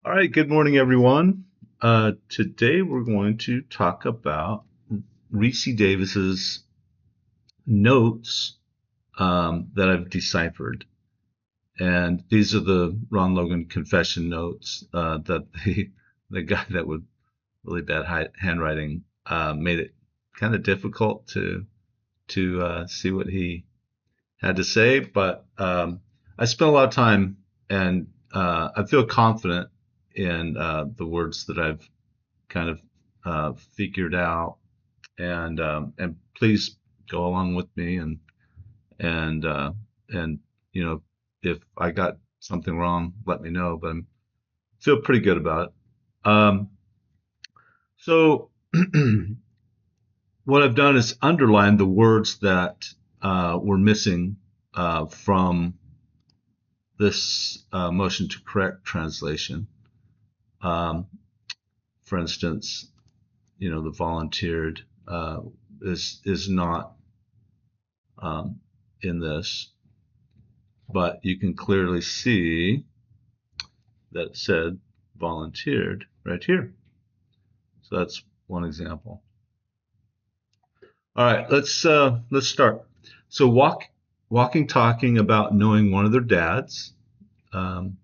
All right, good morning, everyone. Today we're going to talk about Ricci Davis's notes that I've deciphered. And these are the Ron Logan confession notes that the guy that with really bad handwriting made it kind of difficult to see what he had to say. But I spent a lot of time, and I feel confident in the words that I've kind of figured out. And please go along with me, and uh, and you know, if I got something wrong, let me know. But I feel pretty good about it. So what I've done is underline the words that were missing from this motion to correct translation. Um, for instance, the volunteered is not um, in this, but you can clearly see that it said volunteered right here. So that's one example. All right, let's start. So walking, talking about knowing one of their dads. Um,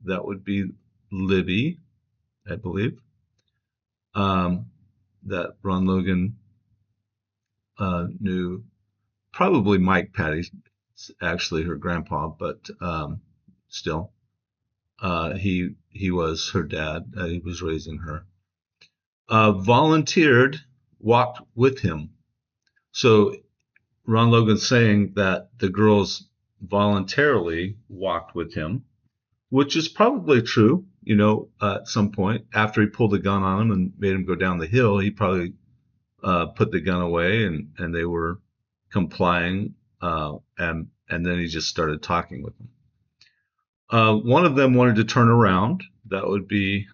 that would be Libby, I believe. That Ron Logan knew. Probably Mike Patty's actually her grandpa, but still, he was her dad. He was raising her. Volunteered, walked with him. So Ron Logan's saying that the girls voluntarily walked with him, which is probably true. At some point after he pulled the gun on him and made him go down the hill, he probably put the gun away, and they were complying, and then he just started talking with them. One of them wanted to turn around. That would be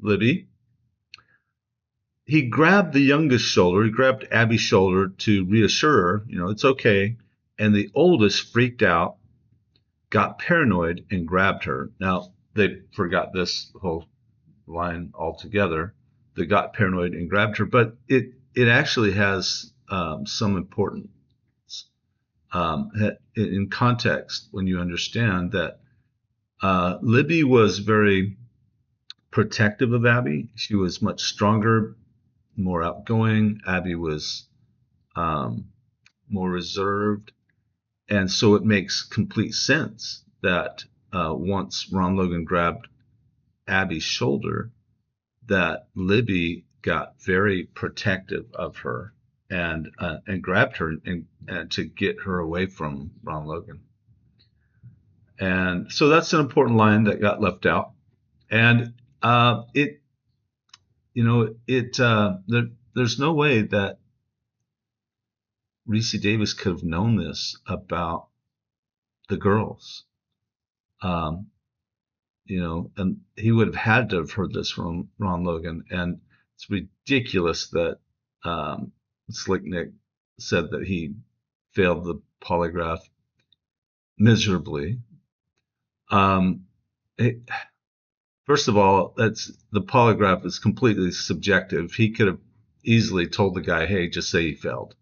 Libby. He grabbed the youngest shoulder. He grabbed Abby's shoulder to reassure her, it's okay. And the oldest freaked out, got paranoid, and grabbed her. Now, they forgot this whole line altogether. They got paranoid and grabbed her, but it actually has some importance in context when you understand that Libby was very protective of Abby. She was much stronger, more outgoing. Abby was more reserved. And so it makes complete sense that once Ron Logan grabbed Abby's shoulder, that Libby got very protective of her and grabbed her and to get her away from Ron Logan. And so that's an important line that got left out. And there's no way that Ricci Davis could have known this about the girls. And he would have had to have heard this from Ron Logan. And it's ridiculous that Slick Nick said that he failed the polygraph miserably. First of all, the polygraph is completely subjective. He could have easily told the guy, "Hey, just say he failed,"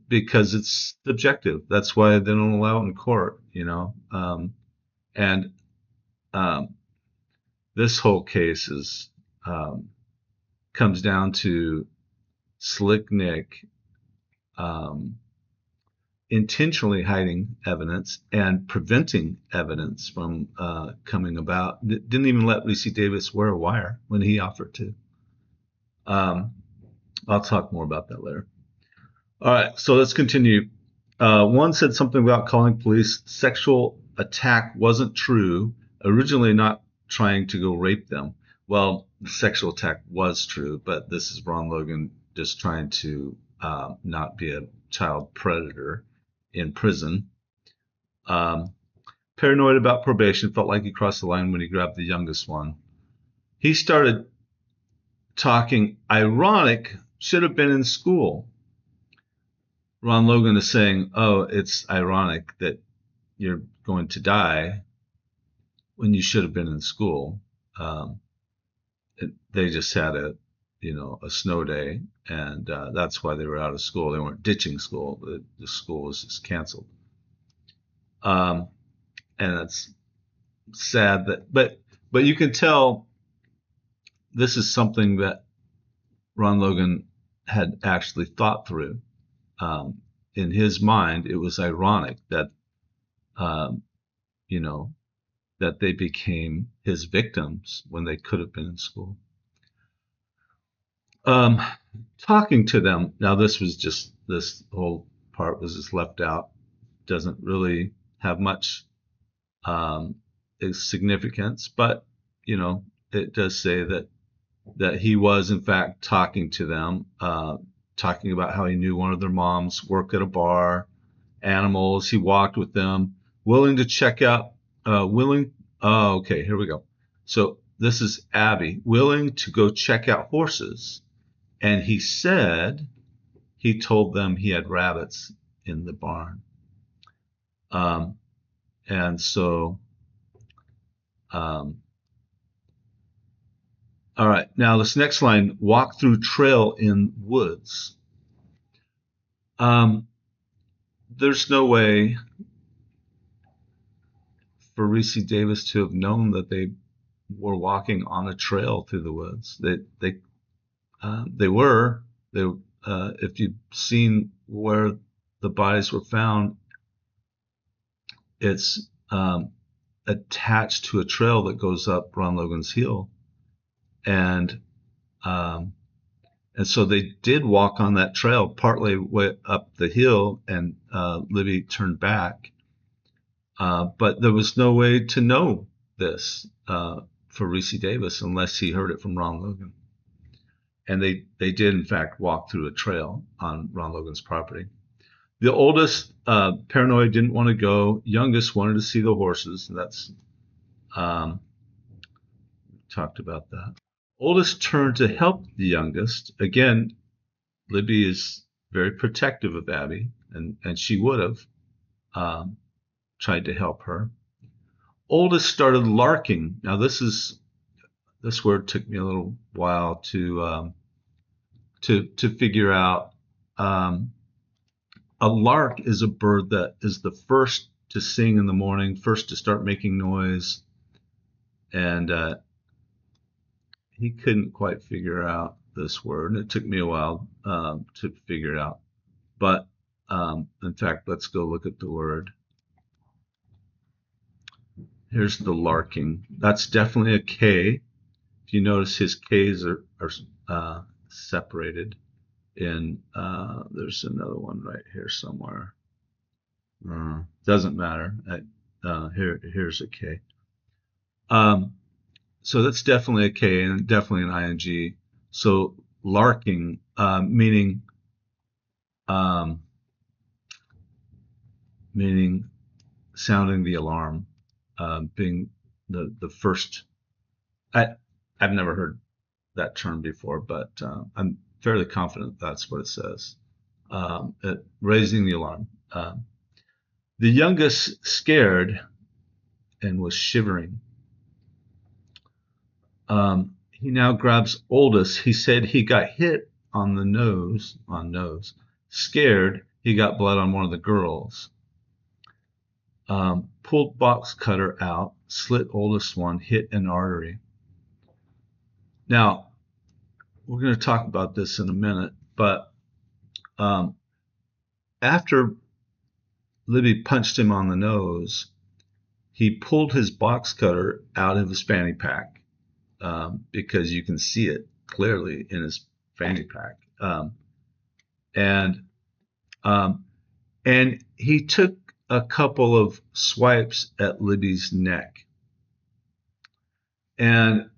because it's subjective. That's why they don't allow it in court, and this whole case comes down to Slick Nick intentionally hiding evidence and preventing evidence from coming about. Didn't even let Ricci Davis wear a wire when he offered to. I'll talk more about that later. All right, so let's continue. One said something about calling police. Sexual attack wasn't true. Originally not trying to go rape them. Well, the sexual attack was true, but this is Ron Logan just trying to not be a child predator in prison. Paranoid about probation, felt like he crossed the line when he grabbed the youngest one. He started talking ironic, should have been in school. Ron Logan is saying, oh, it's ironic that you're going to die when you should have been in school. They just had a snow day, and that's why they were out of school. They weren't ditching school. The school was just canceled. Um, and it's sad but you can tell this is something that Ron Logan had actually thought through. In his mind, it was ironic that, um, you know, that they became his victims when they could have been in school. Um, Talking to them, now this whole part was just left out, doesn't really have much um, significance, but, it does say that he was in fact talking to them, talking about how he knew one of their moms worked at a bar, animals. He walked with them, willing to check out, willing. Oh, okay, here we go. So this is Abby, willing to go check out horses. And he said he told them he had rabbits in the barn. Um, and so, um, all right, now this next line, walk through trail in woods. Um, there's no way for Ricci Davis to have known that they were walking on a trail through the woods. They were. If you've seen where the bodies were found, it's attached to a trail that goes up Ron Logan's hill, and um, so they did walk on that trail partly way up the hill, and Libby turned back. But there was no way to know this for Ricci Davis unless he heard it from Ron Logan. And they did, in fact, walk through a trail on Ron Logan's property. The oldest, paranoid, didn't want to go. Youngest wanted to see the horses. And that's talked about that. Oldest turned to help the youngest. Again, Libby is very protective of Abby, and she would have tried to help her. Oldest started larking. Now this word took me a little while to figure out. A lark is a bird that is the first to sing in the morning, first to start making noise, and he couldn't quite figure out this word, and it took me a while to figure it out. But in fact, let's go look at the word. Here's the larking. That's definitely a K. If you notice, his K's are separated. In there's another one right here somewhere. Doesn't matter. Here's a K. So that's definitely a K and definitely an ing. So larking, meaning sounding the alarm, being the first. I've never heard that term before, but I'm fairly confident that's what it says. Raising the alarm. The youngest scared and was shivering. He now grabs oldest. He said he got hit on the nose, Scared, he got blood on one of the girls. Pulled box cutter out, slit oldest one, hit an artery. Now, we're going to talk about this in a minute, but after Libby punched him on the nose, he pulled his box cutter out of his fanny pack because you can see it clearly in his fanny pack. And he took a couple of swipes at Libby's neck. And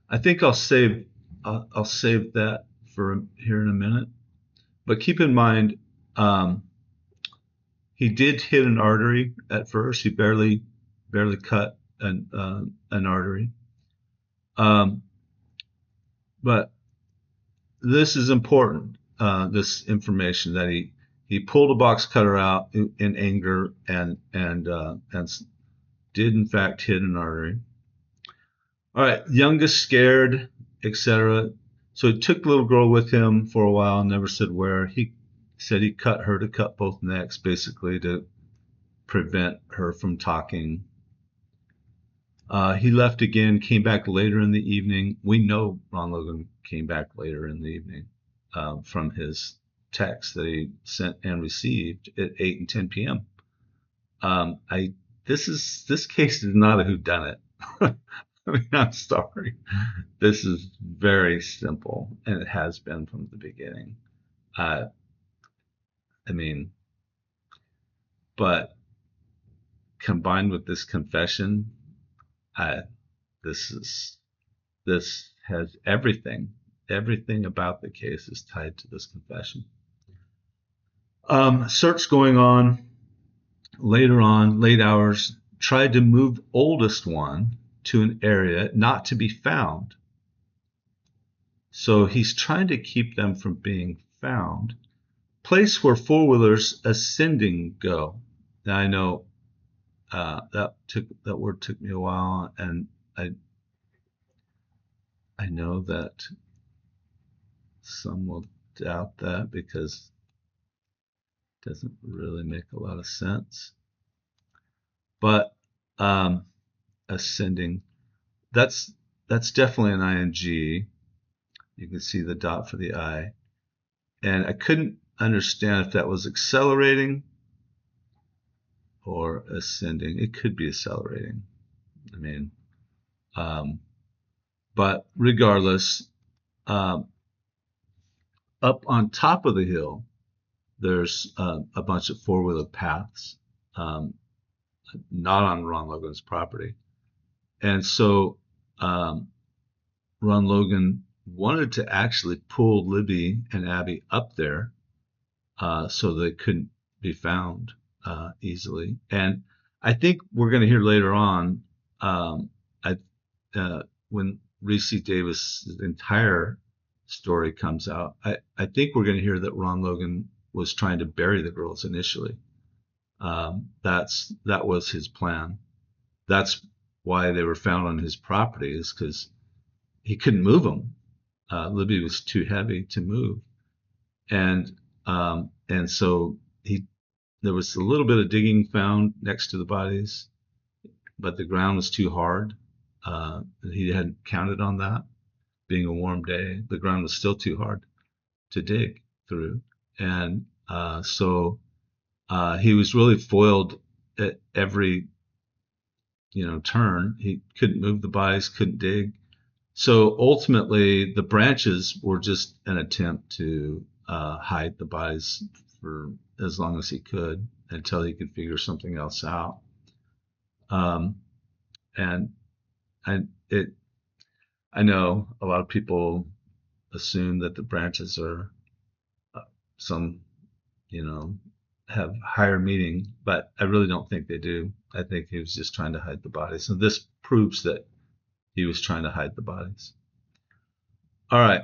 I think I'll save that for here in a minute. But keep in mind, he did hit an artery at first. He barely cut an artery. But this is important. This information that He pulled a box cutter out in anger and did in fact hit an artery. All right, youngest scared, etc. So he took the little girl with him for a while, never said where. He said he cut her to cut both necks, basically to prevent her from talking. He left again, came back later in the evening. We know Ron Logan came back later in the evening from his text that he sent and received at 8 and 10 p.m. This case is not a whodunit. I mean, I'm sorry. This is very simple, and it has been from the beginning. Uh, I mean, but combined with this confession, uh, this is this has everything. Everything about the case is tied to this confession. Search going on later on, late hours. Tried to move oldest one to an area not to be found. So he's trying to keep them from being found. Place where four-wheelers ascending go. Now I know that word took me a while, and I know that some will doubt that because it doesn't really make a lot of sense. But ascending, that's definitely an ing. You can see the dot for the I, and I couldn't understand if that was accelerating or ascending. It could be accelerating. I mean, but regardless, up on top of the hill, there's a bunch of four-wheeler paths, not on Ron Logan's property. And so Ron Logan wanted to actually pull Libby and Abby up there so they couldn't be found easily. And I think we're going to hear later on when Ricci Davis' entire story comes out, I think we're going to hear that Ron Logan was trying to bury the girls initially. That was his plan. That's why they were found on his property, is because he couldn't move them. Libby was too heavy to move, and so there was a little bit of digging found next to the bodies, but the ground was too hard. He hadn't counted on that. Being a warm day, the ground was still too hard to dig through, and so he was really foiled at every turn. He couldn't move the bodies, couldn't dig. So ultimately, the branches were just an attempt to hide the bodies for as long as he could until he could figure something else out. And I know a lot of people assume that the branches are some, have higher meaning, but I really don't think they do. I think he was just trying to hide the bodies. And this proves that he was trying to hide the bodies. All right.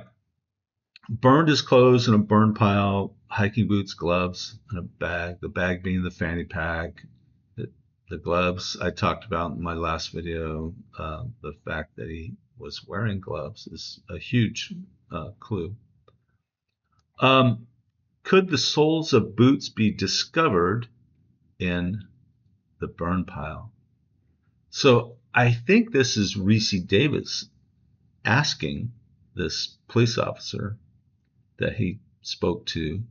Burned his clothes in a burn pile, hiking boots, gloves, and a bag. The bag being the fanny pack. The gloves I talked about in my last video. The fact that he was wearing gloves is a huge clue. Could the soles of boots be discovered in the burn pile? So I think this is Ricci Davis asking this police officer that he spoke to,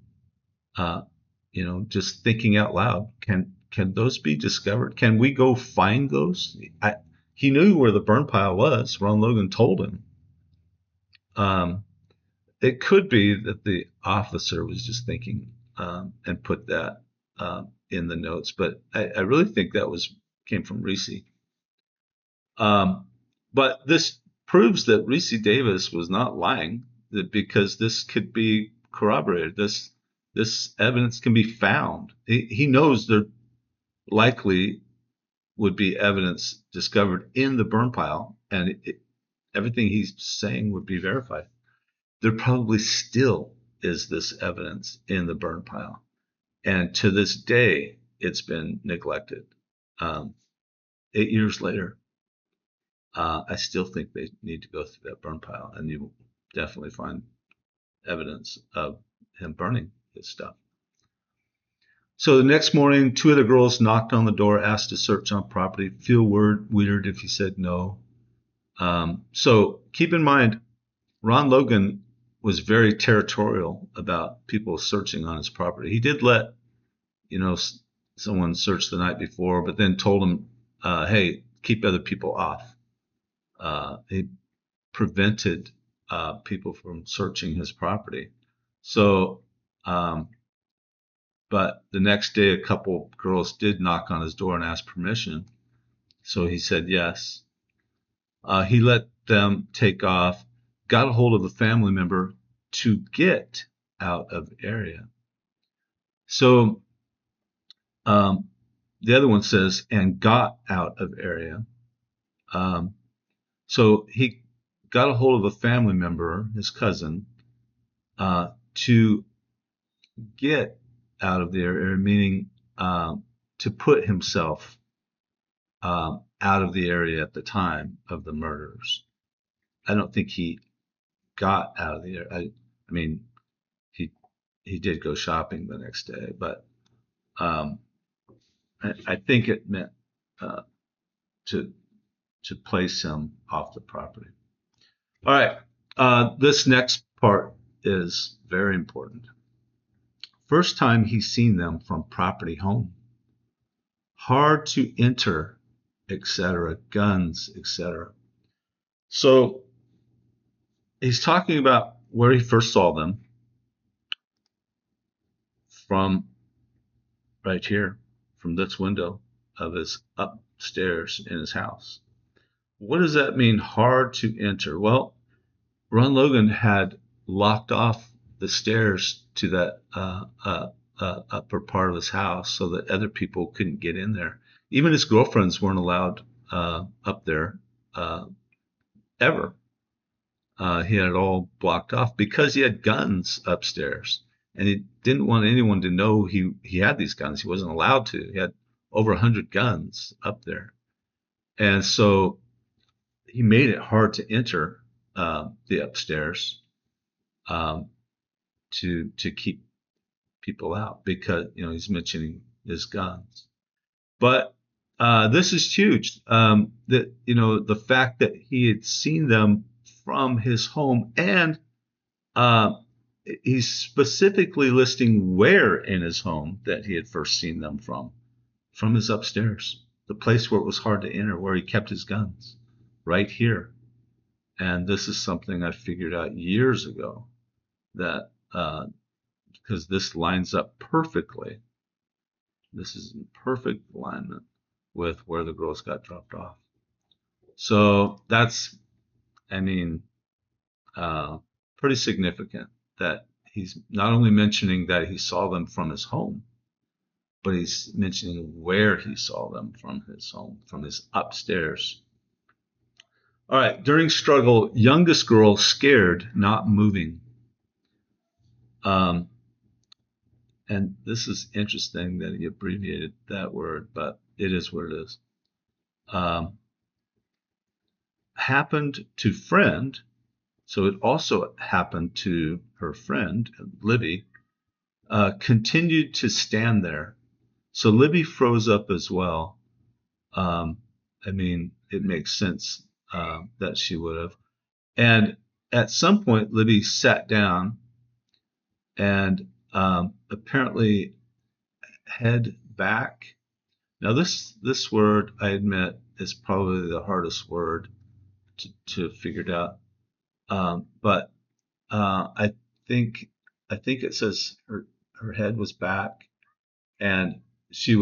just thinking out loud, can those be discovered? Can we go find those? He knew where the burn pile was. Ron Logan told him. It could be that the officer was just thinking and put that in the notes, but I really think that came from Ricci. But this proves that Ricci Davis was not lying, because this could be corroborated. This evidence can be found. He knows there likely would be evidence discovered in the burn pile, and everything he's saying would be verified. There probably still is this evidence in the burn pile. And to this day, it's been neglected. Um, 8 years later, I still think they need to go through that burn pile, and you will definitely find evidence of him burning his stuff. So the next morning, two of the girls knocked on the door, asked to search on property. Feel weird if he said no. So keep in mind, Ron Logan was very territorial about people searching on his property. He did let, someone search the night before, but then told them, hey, keep other people off. He prevented people from searching his property. So, but the next day, a couple girls did knock on his door and ask permission. So he said yes. He let them take off, got a hold of a family member to get out of the area. So the other one says, and got out of area. So he got a hold of a family member, his cousin, to get out of the area, meaning to put himself out of the area at the time of the murders. I don't think he got out of the area. I mean, he did go shopping the next day, but I think it meant to place him off the property. All right, this next part is very important. First time he's seen them from property home. Hard to enter, etc., guns, etc. So he's talking about where he first saw them from right here, from this window of his upstairs in his house. What does that mean, hard to enter? Well, Ron Logan had locked off the stairs to that upper part of his house so that other people couldn't get in there. Even his girlfriends weren't allowed up there ever. He had it all blocked off because he had guns upstairs, and he didn't want anyone to know he had these guns. He wasn't allowed to. He had over 100 guns up there, and so he made it hard to enter the upstairs to keep people out because he's mentioning his guns. But this is huge. That the fact that he had seen them from his home, and he's specifically listing where in his home that he had first seen them from his upstairs, the place where it was hard to enter, where he kept his guns, right here. And this is something I figured out years ago, that because this lines up perfectly. This is in perfect alignment with where the girls got dropped off. So that's, pretty significant that he's not only mentioning that he saw them from his home, but he's mentioning where he saw them from his home, from his upstairs. All right, during struggle, youngest girl scared, not moving. And this is interesting that he abbreviated that word, but it is what it is. Happened to friend, so it also happened to her friend, Libby, continued to stand there. So Libby froze up as well. It makes sense that she would have. And at some point, Libby sat down and apparently head back. Now, this word, I admit, is probably the hardest word to figure out. But I think it says her head was back, and she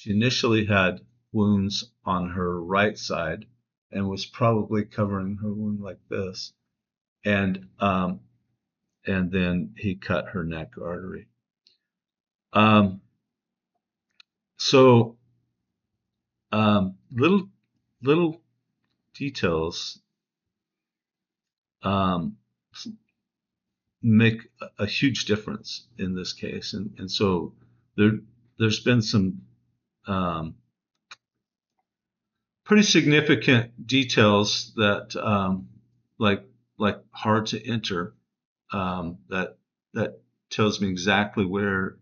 initially had wounds on her right side, and was probably covering her wound like this, and then he cut her neck artery. So little details. make a huge difference in this case. And so there's been some um, pretty significant details that like like hard to enter, that tells me exactly where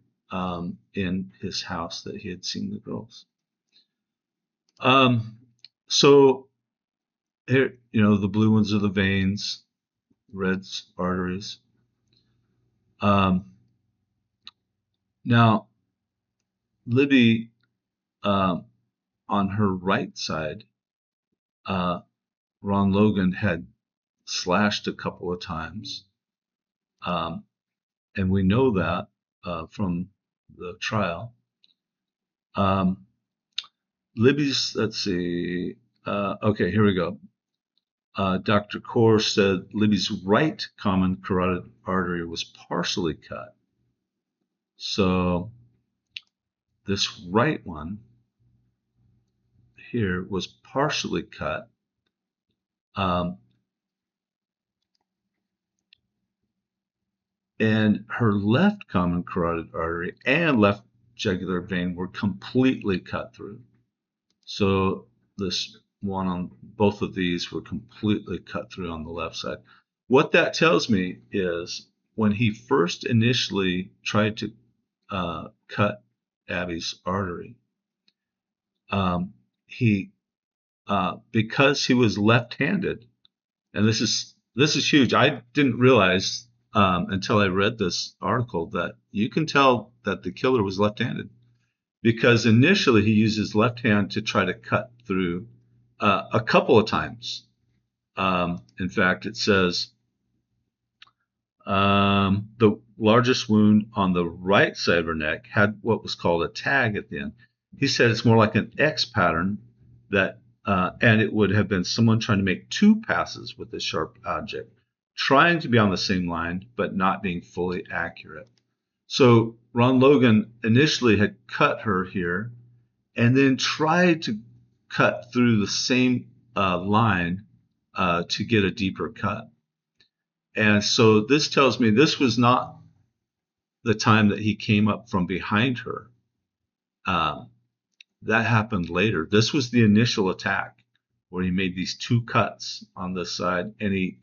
in his house that he had seen the girls. Um, so here, the blue ones are the veins, red's arteries. Um, Now, Libby, um, on her right side, uh, Ron Logan had slashed a couple of times. Um, and we know that from the trial. Um, Libby's, let's see, okay, here we go. Dr. Kaur said Libby's right common carotid artery was partially cut. So this right one here was partially cut. Um, and her left common carotid artery and left jugular vein were completely cut through. So this one on both of these were completely cut through on the left side. What that tells me is when he first initially tried to cut Abby's artery, he because he was left-handed, and this is huge. I didn't realize until I read this article that you can tell that the killer was left-handed, because initially he used his left hand to try to cut through a couple of times. In fact, it says the largest wound on the right side of her neck had what was called a tag at the end. He said it's more like an X pattern, that, and it would have been someone trying to make two passes with this sharp object, trying to be on the same line, but not being fully accurate. So Ron Logan initially had cut her here and then tried to cut through the same line to get a deeper cut. And so this tells me this was not the time that he came up from behind her. That happened later. This was the initial attack where he made these two cuts on this side, and he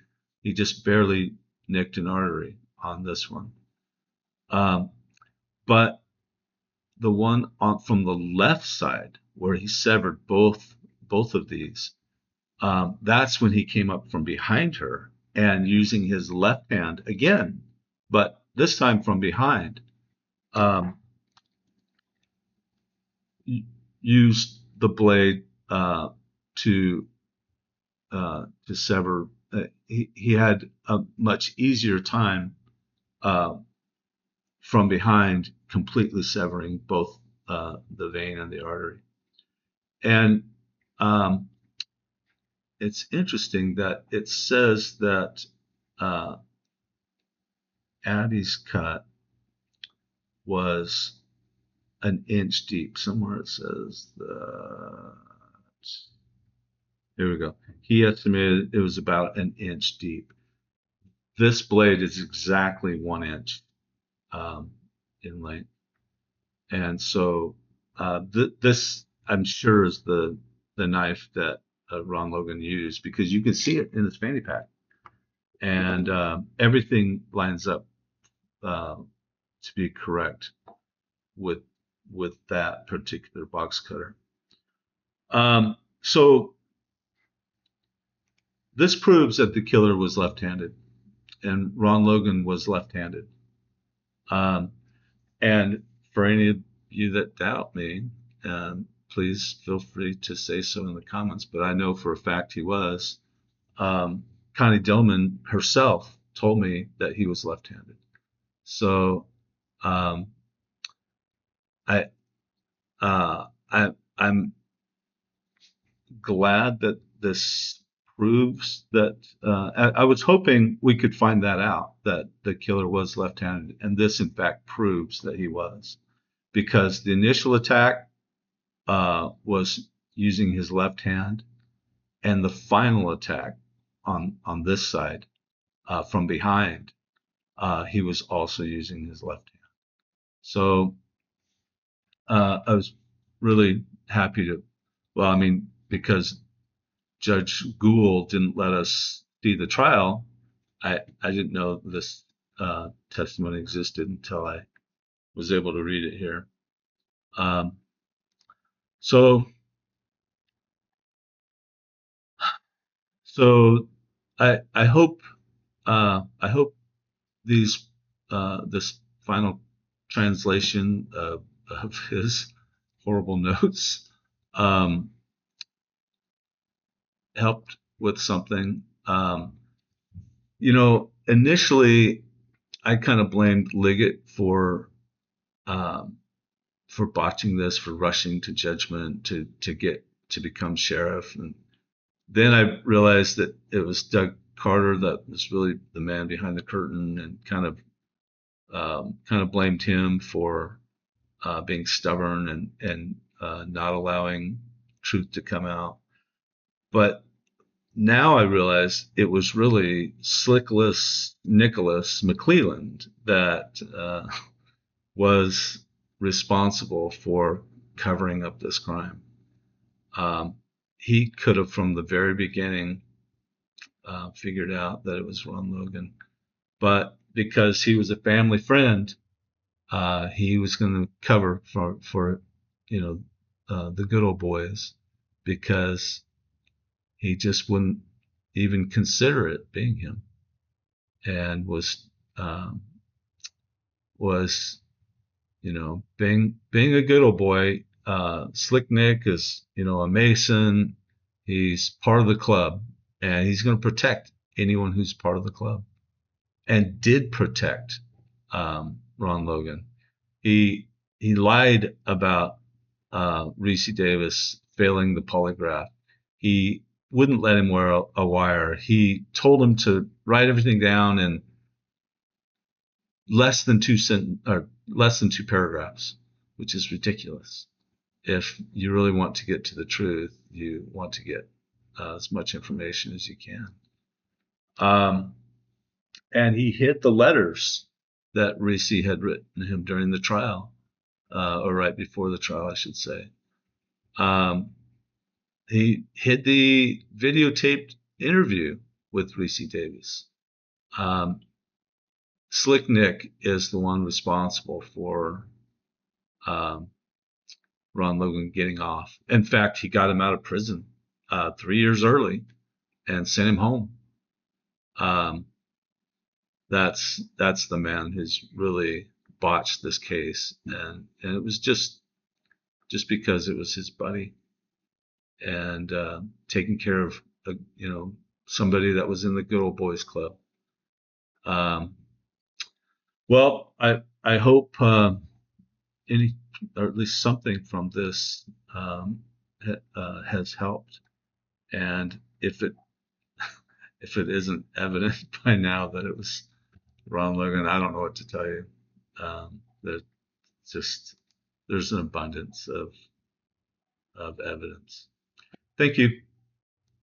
just barely nicked an artery on this one. But the one from the left side where he severed both of these, that's when he came up from behind her and using his left hand again, but this time from behind, used the blade to sever. He had a much easier time from behind completely severing both the vein and the artery. And it's interesting that it says that Abby's cut was an inch deep. Somewhere it says that. Here we go. He estimated it was about an inch deep. This blade is exactly 1 inch in length. And so this, I'm sure, is the knife that Ron Logan used, because you can see it in his fanny pack. And everything lines up to be correct with that particular box cutter. So this proves that the killer was left-handed, and Ron Logan was left-handed. And for any of you that doubt me, please feel free to say so in the comments. But I know for a fact he was. Connie Dillman herself told me that he was left-handed. So I'm glad that this proves that. I was hoping we could find that out, that the killer was left-handed, and this in fact proves that he was, because the initial attack was using his left hand, and the final attack on this side from behind he was also using his left hand. So I was really happy to, well, I mean, because Judge Gould didn't let us see the trial, I didn't know this testimony existed until I was able to read it here. Um, so, so I hope these this final translation of his horrible notes um, helped with something. Initially I kind of blamed Liggett um, for botching this, for rushing to judgment to get to become sheriff, and then I realized that it was Doug Carter that was really the man behind the curtain, and kind of blamed him for being stubborn and not allowing truth to come out. But now I realize it was really Slickless Nicholas McClelland that was responsible for covering up this crime. Um, he could have, from the very beginning, figured out that it was Ron Logan, but because he was a family friend, he was going to cover for you know the good old boys, because he just wouldn't even consider it being him, and um, was being a good old boy. Slick Nick is a Mason. He's part of the club, and he's going to protect anyone who's part of the club, and did protect Ron Logan. He lied about Ricci Davis failing the polygraph. He wouldn't let him wear a wire. He told him to write everything down in less than two paragraphs, which is ridiculous. If you really want to get to the truth, you want to get as much information as you can. Um, and he hid the letters that Ricci had written him during the trial, or right before the trial, I should say. Um, he hid the videotaped interview with Ricci Davis. Um, Slick Nick is the one responsible for um, Ron Logan getting off. In fact, he got him out of prison 3 years early and sent him home. Um, that's the man who's really botched this case, and it was just because it was his buddy, and taking care of somebody that was in the good old boys club. Um, well, I hope any, or at least something from this has helped. And if it isn't evident by now that it was Ron Logan, I don't know what to tell you. There's just there's an abundance of evidence. Thank you.